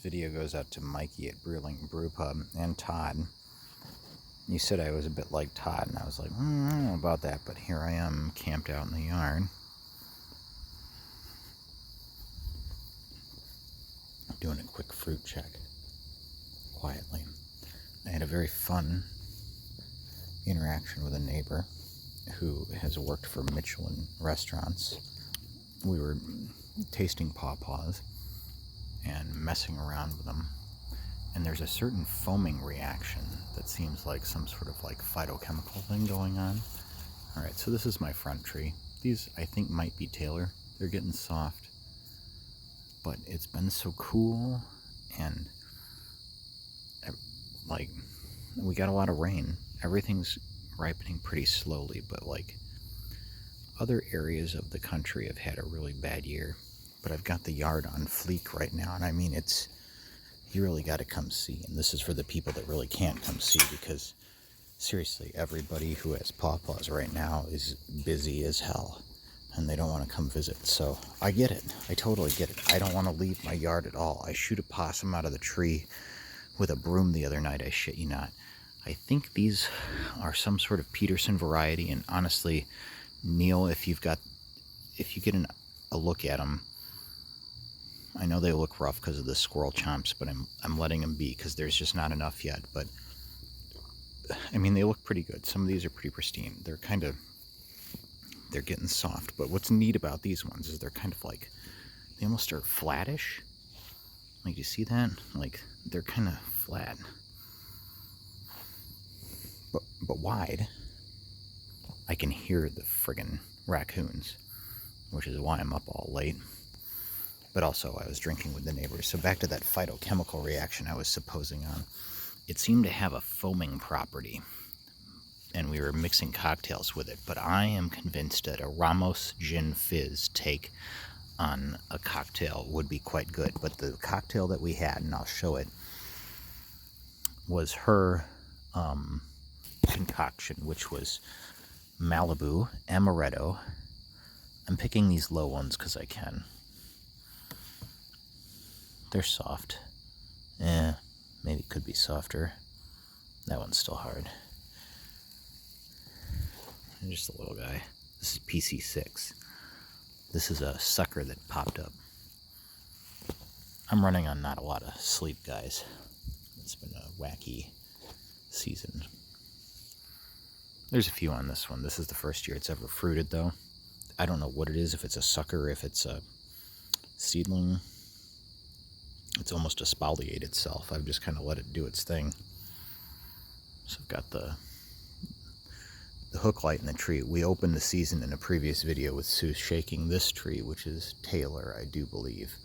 video goes out to Mikey at Brewling Brew Pub and Todd. You said I was a bit like Todd, and I was like, I don't know about that, but here I am, camped out in the yard. Doing a quick fruit check, quietly. I had a very fun interaction with a neighbor who has worked for Michelin restaurants. We were tasting pawpaws and messing around with them, and there's a certain foaming reaction that seems like some sort of like phytochemical thing going on. Alright, so this is my front tree. These I think might be Taylor. They're getting soft, but it's been so cool, and like we got a lot of rain. Everything's ripening pretty slowly, but like other areas of the country have had a really bad year. But I've got the yard on fleek right now, and I mean, it's, you really got to come see. And this is for the people that really can't come see, because seriously, everybody who has pawpaws right now is busy as hell, and they don't want to come visit. So I get it. I totally get it. I don't want to leave my yard at all. I shoot a possum out of the tree with a broom the other night, I shit you not. I think these are some sort of Peterson variety, and honestly, Neil, if you get a look at them, I know they look rough because of the squirrel chomps, but I'm letting them be because there's just not enough yet. But I mean, they look pretty good. Some of these are pretty pristine. They're getting soft. But what's neat about these ones is they're kind of like, they almost are flattish. Like, you see that? Like, they're kind of flat, but wide. I can hear the friggin' raccoons, which is why I'm up all late. But also I was drinking with the neighbors. So back to that phytochemical reaction I was supposing on. It seemed to have a foaming property, and we were mixing cocktails with it. But I am convinced that a Ramos Gin Fizz take on a cocktail would be quite good. But the cocktail that we had, and I'll show it, was her concoction, which was Malibu, Amaretto. I'm picking these low ones because I can. They're soft. Maybe it could be softer. That one's still hard. And just a little guy. This is PC6. This is a sucker that popped up. I'm running on not a lot of sleep, guys. It's been a wacky season. There's a few on this one. This is the first year it's ever fruited, though. I don't know what it is, if it's a sucker, if it's a seedling. It's almost exfoliated itself. I've just kind of let it do its thing. So I've got the hook light in the tree. We opened the season in a previous video with Sue shaking this tree, which is Taylor, I do believe,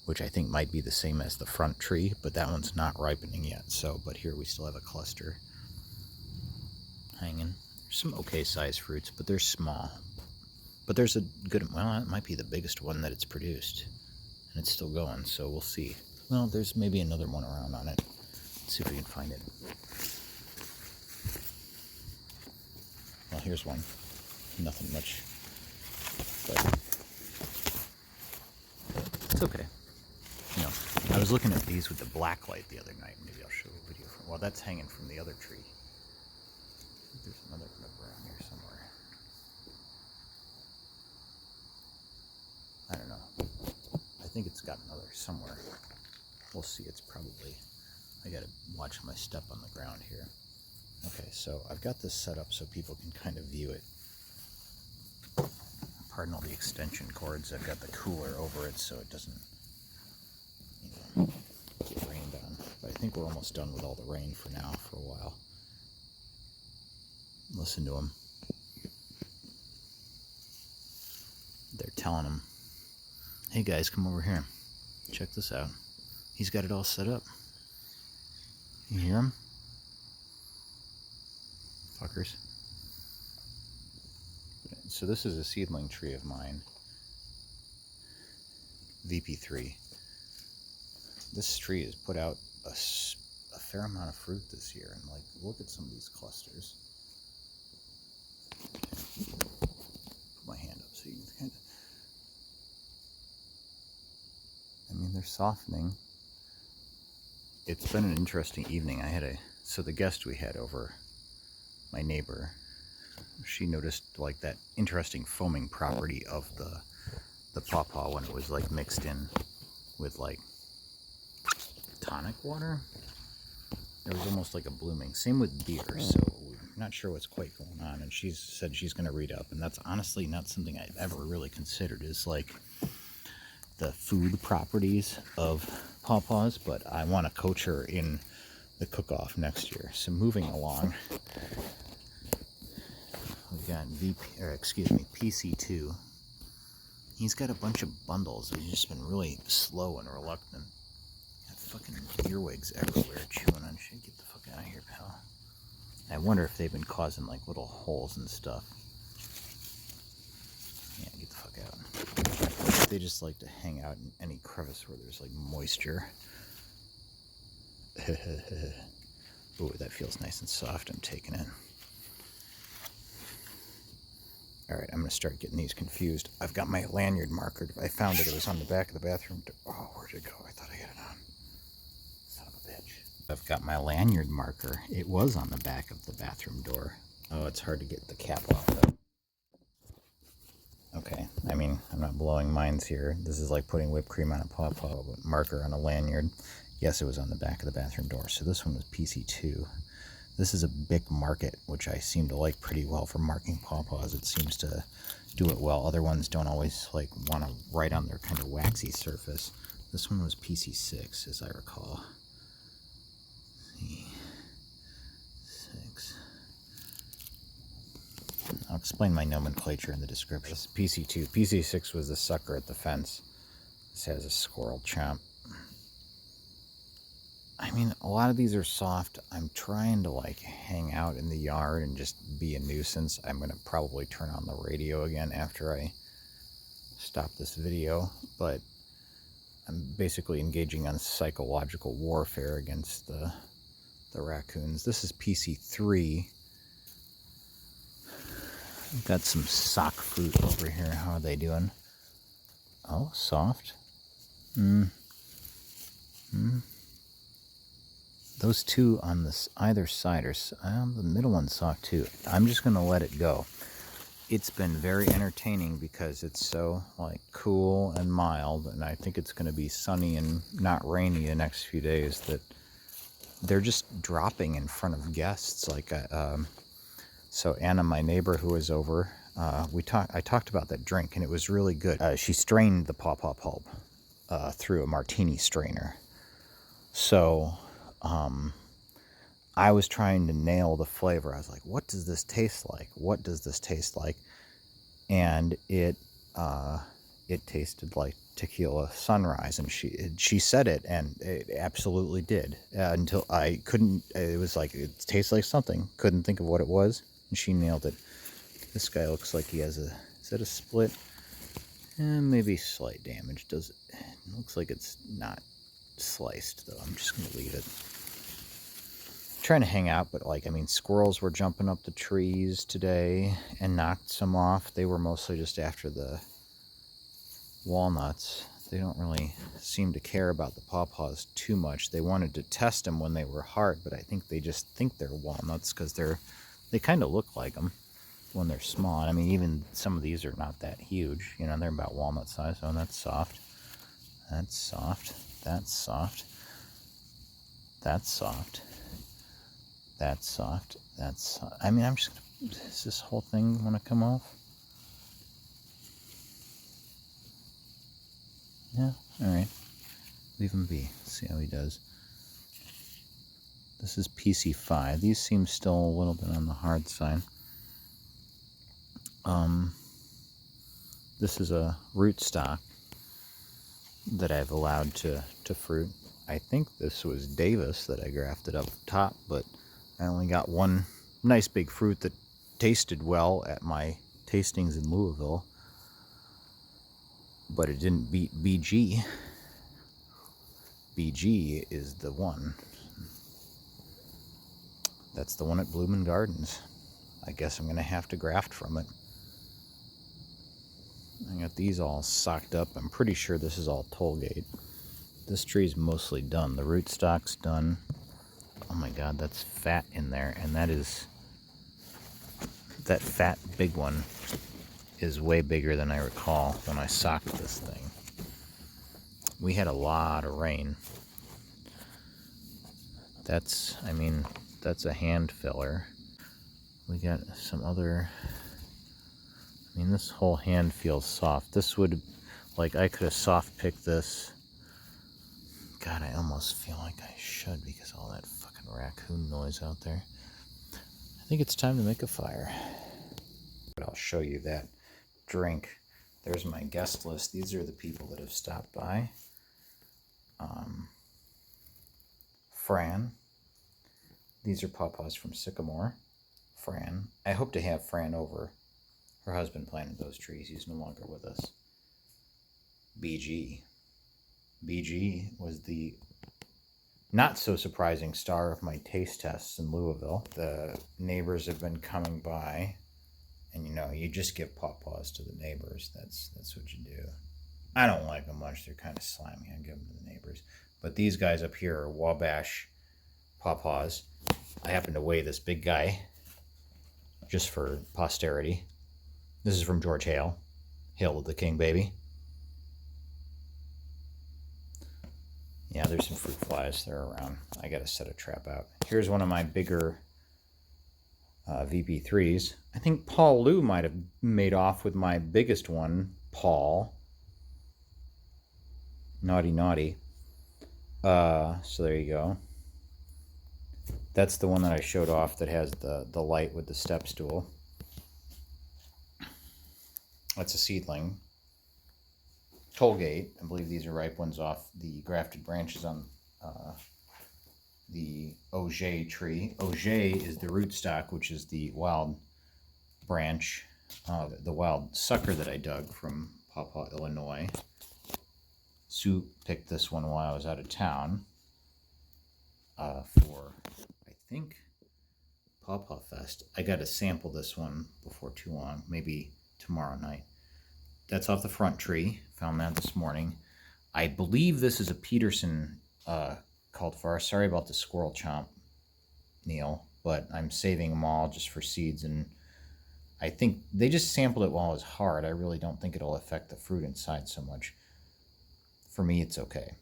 which I think might be the same as the front tree, but that one's not ripening yet. So, but here we still have a cluster hanging. There's some okay sized fruits, but they're small. But there's a good, well, it might be the biggest one that it's produced, and it's still going, so we'll see. Well, there's maybe another one around on it. Let's see if we can find it. Well, here's one. Nothing much, but it's okay. You know, I was looking at these with the black light the other night. Maybe I'll show you a video from, well, that's hanging from the other tree. I think there's another nub around here somewhere. I don't know. I think it's got another somewhere. We'll see. It's probably, I gotta watch my step on the ground here. Okay, so I've got this set up so people can kind of view it. Pardon all the extension cords. I've got the cooler over it so it doesn't, get rained on. But I think we're almost done with all the rain for now, for a while. Listen to them. They're telling them, hey guys, come over here. Check this out. He's got it all set up. You hear him? Fuckers. So this is a seedling tree of mine. VP3. This tree has put out a fair amount of fruit this year. And like, look at some of these clusters. Put my hand up so you can kind of, I mean, they're softening. It's been an interesting evening. So the guest we had over, my neighbor, she noticed like that interesting foaming property of the pawpaw when it was like mixed in with like tonic water. There was almost like a blooming. Same with beer, so I'm not sure what's quite going on. And she said she's going to read up, and that's honestly not something I've ever really considered, is like the food properties of pawpaws, but I want to coach her in the cook-off next year. So moving along, we've got PC2. He's got a bunch of bundles. He's just been really slow and reluctant. Got fucking earwigs everywhere chewing on shit. Get the fuck out of here, pal. I wonder if they've been causing like little holes and stuff. Yeah, get the fuck out. They just like to hang out in any crevice where there's like moisture. Ooh, that feels nice and soft. I'm taking it. Alright, I'm going to start getting these confused. I've got my lanyard marker. I found it. It was on the back of the bathroom door. Oh, where'd it go? I thought I had it on. Son of a bitch. I've got my lanyard marker. It was on the back of the bathroom door. Oh, it's hard to get the cap off, though. Okay, I mean, I'm not blowing minds here. This is like putting whipped cream on a pawpaw, but marker on a lanyard. Yes, it was on the back of the bathroom door. So this one was PC2. This is a Bic Market, which I seem to like pretty well for marking pawpaws. It seems to do it well. Other ones don't always like want to write on their kind of waxy surface. This one was PC6, as I recall. Let's see. 6. I'll explain my nomenclature in the description. This is PC2. PC6 was the sucker at the fence. This has a squirrel chomp. I mean, a lot of these are soft. I'm trying to like hang out in the yard and just be a nuisance. I'm going to probably turn on the radio again after I stop this video, but I'm basically engaging on psychological warfare against the raccoons. This is PC3. I've got some sock fruit over here. How are they doing? Oh, soft. Those two on this either side are, the middle one's soft too. I'm just going to let it go. It's been very entertaining because it's so like cool and mild, and I think it's going to be sunny and not rainy the next few days, that they're just dropping in front of guests. Like, so Anna, my neighbor who was over, I talked about that drink, and it was really good. She strained the pawpaw pulp through a martini strainer. So I was trying to nail the flavor. I was like, what does this taste like? What does this taste like? And it tasted like tequila sunrise. And she said it, and it absolutely did. Until I couldn't, it was like, it tastes like something. Couldn't think of what it was. And she nailed it. This guy looks like he has is that a split? Maybe slight damage. It looks like it's not sliced, though. I'm just going to leave it. Trying to hang out, but like, I mean, squirrels were jumping up the trees today and knocked some off. They were mostly just after the walnuts. They don't really seem to care about the pawpaws too much. They wanted to test them when they were hard, but I think they just think they're walnuts because they kind of look like them when they're small. I mean, even some of these are not that huge. You know, they're about walnut size. Oh, that's soft. That's soft. That's soft. That's soft. That's soft. That's soft. I mean, I'm just gonna, does this whole thing want to come off? Yeah, alright. Leave him be. See how he does. This is PC5. These seem still a little bit on the hard side. This is a rootstock that I've allowed to fruit. I think this was Davis that I grafted up top, but I only got one nice big fruit that tasted well at my tastings in Louisville, but it didn't beat BG. BG is the one. That's the one at Bloomin' Gardens. I guess I'm going to have to graft from it. I got these all socked up. I'm pretty sure this is all Tollgate. This tree's mostly done. The rootstock's done. Oh my god, that's fat in there. And that fat big one is way bigger than I recall when I socked this thing. We had a lot of rain. That's a hand filler. We got some other, this whole hand feels soft. This would, like, I could have soft picked this. God, I almost feel like I should because all that fucking raccoon noise out there. I think it's time to make a fire. But I'll show you that drink. There's my guest list. These are the people that have stopped by. Fran. These are Pawpaws from Sycamore. Fran. I hope to have Fran over. Her husband planted those trees. He's no longer with us. BG. BG was the not so surprising star of my taste tests in Louisville. The neighbors have been coming by, and you just give pawpaws to the neighbors. That's what you do. I don't like them much. They're kind of slimy. I give them to the neighbors. But these guys up here are Wabash pawpaws. I happen to weigh this big guy just for posterity. This is from George Hale. Hail to the king, baby. Yeah, there's some fruit flies. They're around. I got to set a trap out. Here's one of my bigger VP3s. I think Paul Lou might have made off with my biggest one, Paul. Naughty, naughty. So there you go. That's the one that I showed off that has the light with the step stool. That's a seedling. Tollgate. I believe these are ripe ones off the grafted branches on the Auger tree. Auger is the rootstock, which is the wild branch, the wild sucker that I dug from Pawpaw, Illinois. Sue picked this one while I was out of town for, I think, Pawpaw Fest. I got to sample this one before too long, maybe tomorrow night. That's off the front tree. Found that this morning. I believe this is a Peterson cultivar. Sorry about the squirrel chomp, Neil, but I'm saving them all just for seeds, and I think they just sampled it while it was hard. I really don't think it'll affect the fruit inside so much. For me, it's okay,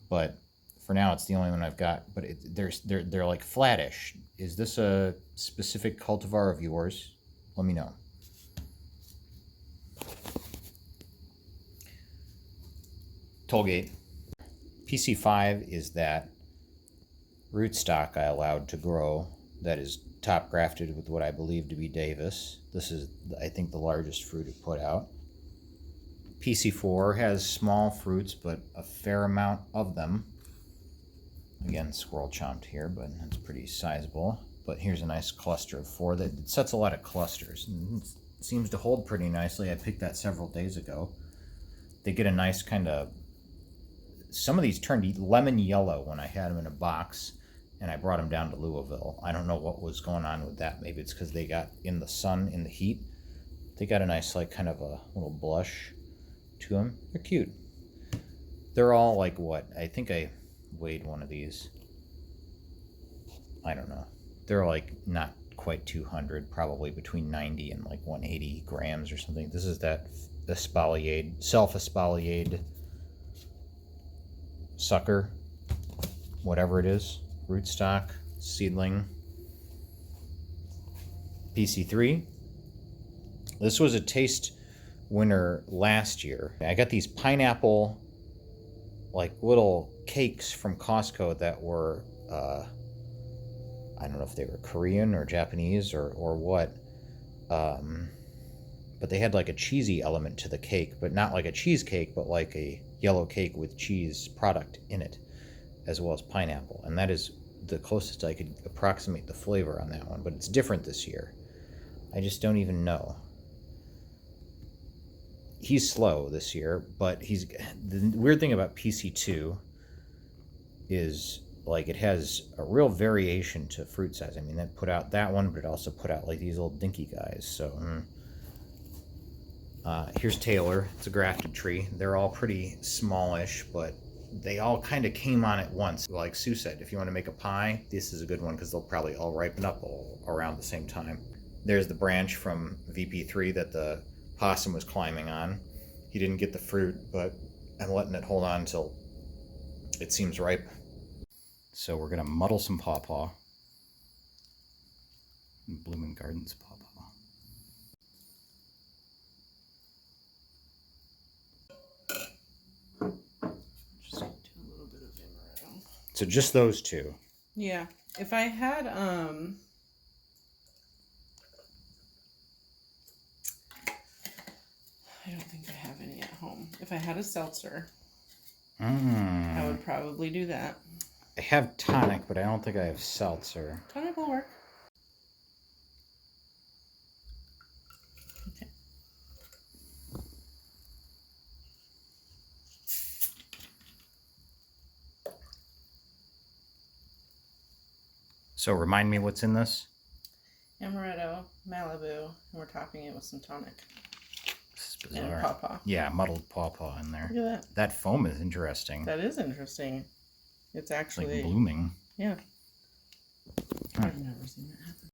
but for now, it's the only one I've got. But they're like flattish. Is this a specific cultivar of yours? Let me know. Tollgate. PC5 is that rootstock I allowed to grow that is top grafted with what I believe to be Davis. This is, I think, the largest fruit it put out. PC4 has small fruits, but a fair amount of them. Again, squirrel chomped here, but it's pretty sizable. But here's a nice cluster of 4 that sets a lot of clusters. And it seems to hold pretty nicely. I picked that several days ago. They get a nice kind of... Some of these turned lemon yellow when I had them in a box, and I brought them down to Louisville. I don't know what was going on with that. Maybe it's because they got in the sun, in the heat. They got a nice, like, kind of a little blush to them. They're cute. They're all like what? I think I weighed one of these. I don't know. They're like not quite 200, probably between 90 and like 180 grams or something. This is that espalier, self-espalier sucker, whatever it is, rootstock, seedling. PC3. This was a taste winner last year. I got these pineapple, like little cakes from Costco that were, I don't know if they were Korean or Japanese or what, but they had like a cheesy element to the cake, but not like a cheesecake, but like a yellow cake with cheese product in it, as well as pineapple. And that is the closest I could approximate the flavor on that one, but it's different this year. I just don't even know. He's slow this year, but the weird thing about PC2 is like it has a real variation to fruit size. I mean, that put out that one, but it also put out like these little dinky guys. So here's Taylor. It's a grafted tree. They're all pretty smallish, but they all kind of came on at once. Like Sue said, if you want to make a pie, this is a good one because they'll probably all ripen up all around the same time. There's the branch from VP3 that the possum was climbing on. He didn't get the fruit, but I'm letting it hold on until it seems ripe. So we're going to muddle some pawpaw. Blooming Gardens pawpaw. Just do a little bit of amaretto. So just those two. Yeah. If I had I don't think I have any at home. If I had a seltzer, I would probably do that. I have tonic, but I don't think I have seltzer. Tonic will work. Okay. So remind me what's in this? Amaretto, Malibu, and we're topping it with some tonic. This is bizarre. And pawpaw. Yeah, muddled pawpaw in there. Look at that. That foam is interesting. That is interesting. It's actually like blooming. Yeah. I've never seen that happen.